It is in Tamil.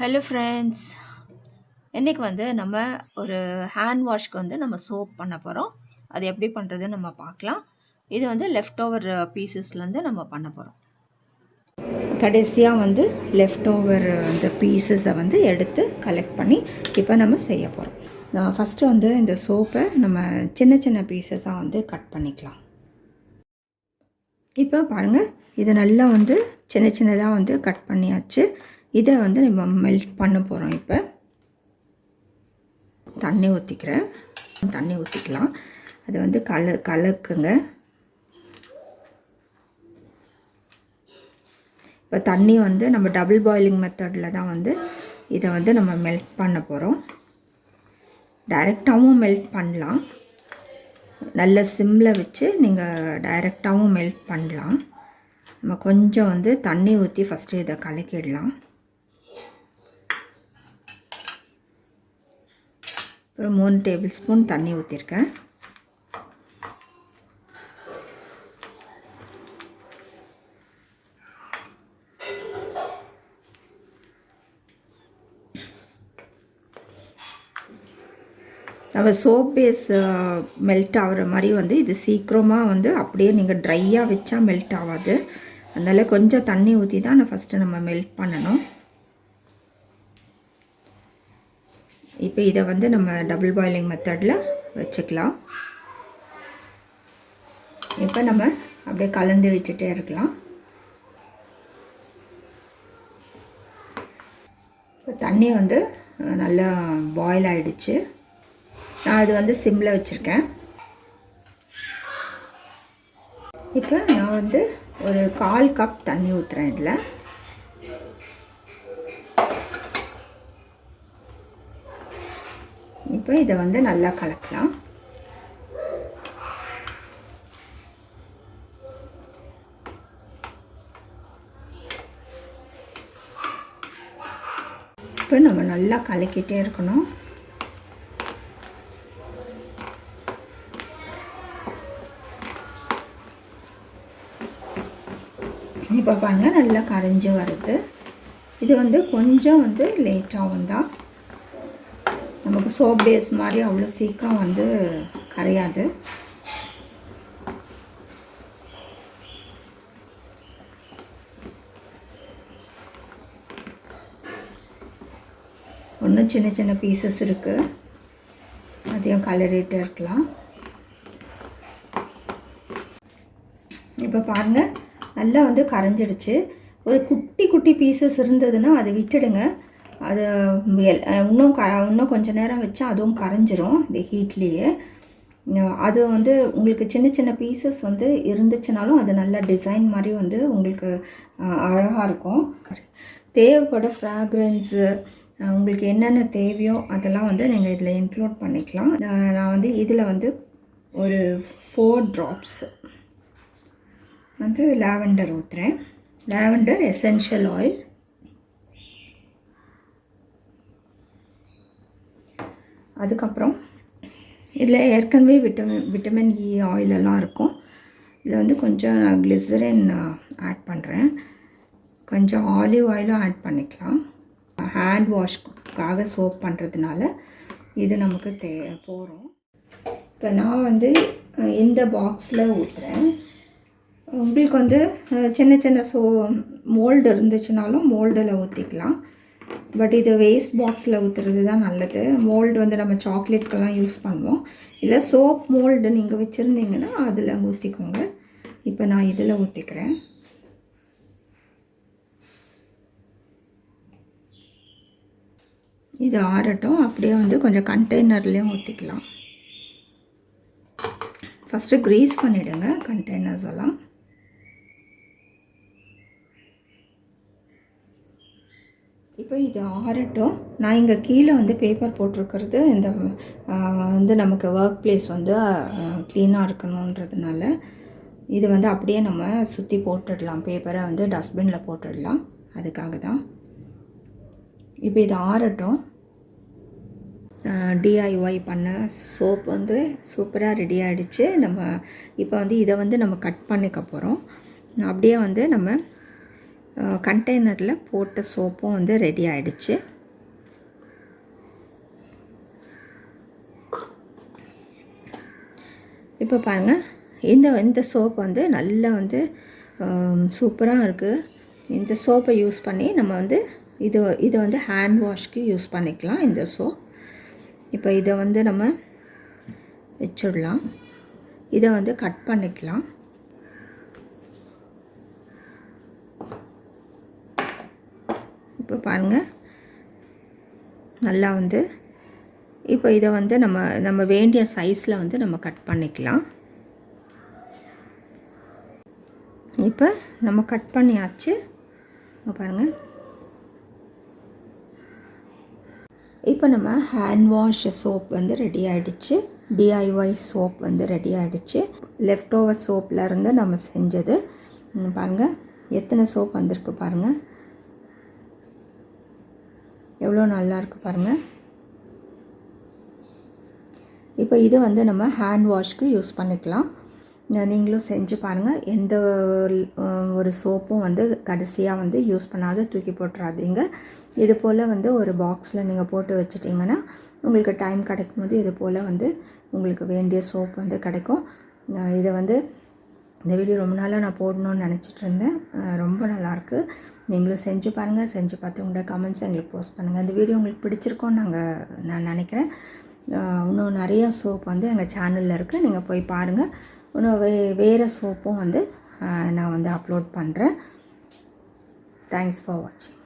ஹலோ ஃப்ரெண்ட்ஸ், இன்றைக்கி நம்ம ஒரு ஹேண்ட் வாஷ்க்கு நம்ம சோப் பண்ண போகிறோம். அது எப்படி பண்ணுறதுன்னு நம்ம பார்க்கலாம். இது லெஃப்ட் ஓவர் பீசஸ்லேருந்து நம்ம பண்ண போகிறோம். கடைசியாக லெஃப்ட் ஓவர் அந்த பீசஸை எடுத்து கலெக்ட் பண்ணி இப்போ நம்ம செய்ய போகிறோம். நான் ஃபஸ்ட்டு இந்த சோப்பை நம்ம சின்ன சின்ன பீசஸாக கட் பண்ணிக்கலாம். இப்போ பாருங்கள், இது நல்லா சின்ன சின்னதாக கட் பண்ணியாச்சு. இதை நம்ம மெல்ட் பண்ண போகிறோம். இப்போ தண்ணி ஊற்றிக்கிறேன். தண்ணி ஊற்றிக்கலாம். அது கலக்குங்க. இப்போ தண்ணி நம்ம டபுள் பாயிலிங் மெத்தடில் தான் இதை நம்ம மெல்ட் பண்ண போகிறோம். டைரெக்டாகவும் மெல்ட் பண்ணலாம். நல்ல சிம்மில் வச்சு நீங்கள் டைரெக்டாகவும் மெல்ட் பண்ணலாம். நம்ம கொஞ்சம் தண்ணி ஊற்றி ஃபஸ்ட்டு இதை கலக்கிடலாம். ஒரு 3 டேபிள் ஸ்பூன் தண்ணி ஊற்றிருக்கேன். நம்ம சோப் பேஸ் மெல்ட் ஆகிற மாதிரி இது சீக்கிரமாக அப்படியே நீங்கள் ட்ரையாக வச்சா மெல்ட் ஆகாது. அதனால் கொஞ்சம் தண்ணி ஊற்றி தான் நம்ம மெல்ட் பண்ணணும். இப்போ இதை நம்ம டபுள் பாயிலிங் மெத்தடில் வச்சுக்கலாம். இப்போ நம்ம அப்படியே கலந்து விட்டுட்டே இருக்கலாம். இப்போ தண்ணி நல்லா பாயில் ஆகிடுச்சு. நான் இது சிம்மில் வச்சுருக்கேன். இப்போ நான் ஒரு 1/4 கப் தண்ணி ஊற்றுறேன். இதில் இப்போ இதை நல்லா கலக்கலாம். இப்போ நம்ம நல்லா கலக்கிட்டே இருக்கணும். இப்போ பாருங்கள், நல்லா கரைஞ்சி வருது. இது கொஞ்சம் லேட்டாகும் தான். நமக்கு சோப் பேஸ் மாதிரி அவ்வளோ சீக்கிரம் கரையாது. ஒன்றும் சின்ன சின்ன பீசஸ் இருக்குது, அதையும் கலரிட்டே இருக்கலாம். இப்போ பாருங்கள், நல்லா கரைஞ்சிடுச்சு. ஒரு குட்டி குட்டி பீசஸ் இருந்ததுன்னா அதை விட்டுடுங்க. அது இன்னும் கொஞ்சம் நேரம் வச்சா அதுவும் கரைஞ்சிரும் இந்த ஹீட்லேயே. அது உங்களுக்கு சின்ன சின்ன பீசஸ் இருந்துச்சுனாலும் அது நல்ல டிசைன் மாதிரி உங்களுக்கு அழகாக இருக்கும். தேவைப்பட ஃப்ராக்ரன்ஸு உங்களுக்கு என்னென்ன தேவையோ அதெல்லாம் நீங்கள் இதில் இன்க்ளூட் பண்ணிக்கலாம். நான் இதில் ஒரு 4 ட்ராப்ஸ் லாவெண்டர் ஊற்றுறேன். Lavender essential oil. அதுக்கப்புறம் இதில் ஏற்கனவே விட்டமின் இ ஆயிலெல்லாம் இருக்கும். இதில் கொஞ்சம் நான் கிளிசரின் ஆட் பண்ணுறேன். கொஞ்சம் ஆலிவ் ஆயிலும் ஆட் பண்ணிக்கலாம். ஹேண்ட் வாஷ்க்காக சோப் பண்ணுறதுனால இது நமக்கு போகிறோம். இப்போ நான் இந்த பாக்ஸில் ஊற்றுறேன். உங்களுக்கு சின்ன சின்ன மோல்டு இருந்துச்சுனாலும் மோல்டில் ஊற்றிக்கலாம். பட் இது வேஸ்ட் பாக்ஸில் ஊற்றுறது தான் நல்லது. மோல்டு நம்ம சாக்லேட்கெல்லாம் யூஸ் பண்ணுவோம். இல்லை சோப் மோல்டு நீங்கள் வச்சுருந்தீங்கன்னா அதில் ஊற்றிக்கோங்க. இப்போ நான் இதில் ஊற்றிக்கிறேன். இது ஆறட்டும். அப்படியே கொஞ்சம் கண்டெய்னர்லேயும் ஊற்றிக்கலாம். ஃபஸ்ட்டு க்ரீஸ் பண்ணிவிடுங்க கண்டெய்னர்ஸ் எல்லாம். இப்போ இது ஆறட்டும். நான் இங்கே கீழே பேப்பர் போட்டிருக்கிறது இந்த நமக்கு ஒர்க் பிளேஸ் க்ளீனாக இருக்கணுன்றதுனால இது அப்படியே நம்ம சுற்றி போட்டுடலாம். பேப்பரை டஸ்ட்பினில் போட்டுடலாம். அதுக்காக தான். இப்போ இது ஆறட்டும். டிஐஒய் பண்ண சோப் சூப்பராக ரெடி ஆகிடுச்சு. நம்ம இப்போ இதை நம்ம கட் பண்ணிக்க போகிறோம். அப்படியே நம்ம கண்டெய்னரில் போட்ட சோப்பும் ரெடி ஆகிடுச்சு. இப்போ பாருங்கள், இந்த சோப் வந்து நல்லா வந்து சூப்பராக இருக்குது. இந்த சோப்பை யூஸ் பண்ணி நம்ம வந்து இதை வந்து ஹேண்ட் வாஷ்க்கு யூஸ் பண்ணிக்கலாம். இந்த சோப் இப்போ இதை வந்து நம்ம வச்சுடலாம். இதை வந்து கட் பண்ணிக்கலாம். இப்போ பாருங்கள், நல்லா வந்து இப்போ இதை வந்து நம்ம வேண்டிய சைஸில் வந்து நம்ம கட் பண்ணிக்கலாம். இப்போ நம்ம கட் பண்ணியாச்சு. பாருங்கள், இப்போ நம்ம ஹேண்ட் வாஷ் சோப் வந்து ரெடி ஆகிடுச்சு. DIY சோப் வந்து ரெடி ஆகிடுச்சு. லெஃப்ட் ஓவர் சோப்லேருந்து நம்ம செஞ்சது. பாருங்கள் எத்தனை சோப் வந்திருக்கு பாருங்கள், எவ்வளோ நல்லா இருக்குது பாருங்கள். இப்போ இது வந்து நம்ம ஹேண்ட் வாஷ்க்கு யூஸ் பண்ணிக்கலாம். நீங்களும் செஞ்சு பாருங்கள். எந்த ஒரு சோப்பும் வந்து கடைசியாக வந்து யூஸ் பண்ணாத தூக்கி போட்டுறாதீங்க. இது போல் வந்து ஒரு பாக்ஸில் நீங்கள் போட்டு வச்சிட்டிங்கன்னா உங்களுக்கு டைம் கிடைக்கும் போது இது போல் வந்து உங்களுக்கு வேண்டிய சோப் வந்து கிடைக்கும். இதை வந்து இந்த வீடியோ ரொம்ப நாளாக நான் போடணும்னு நினச்சிட்டு இருந்தேன். ரொம்ப நல்லாயிருக்கு. நீங்களும் செஞ்சு பாருங்கள். செஞ்சு பார்த்து உங்களோட கமெண்ட்ஸ் எங்களுக்கு போஸ்ட் பண்ணுங்கள். இந்த வீடியோ உங்களுக்கு பிடிச்சிருக்கோன்னு நான் நினைக்கிறேன். இன்னும் நிறையா சோப் வந்து எங்கள் சேனலில் இருக்குது, நீங்கள் போய் பாருங்கள். இன்னும் வேறு சோப்பும் வந்து நான் வந்து அப்லோட் பண்ணுறேன். தேங்க்ஸ் ஃபார் வாட்சிங்.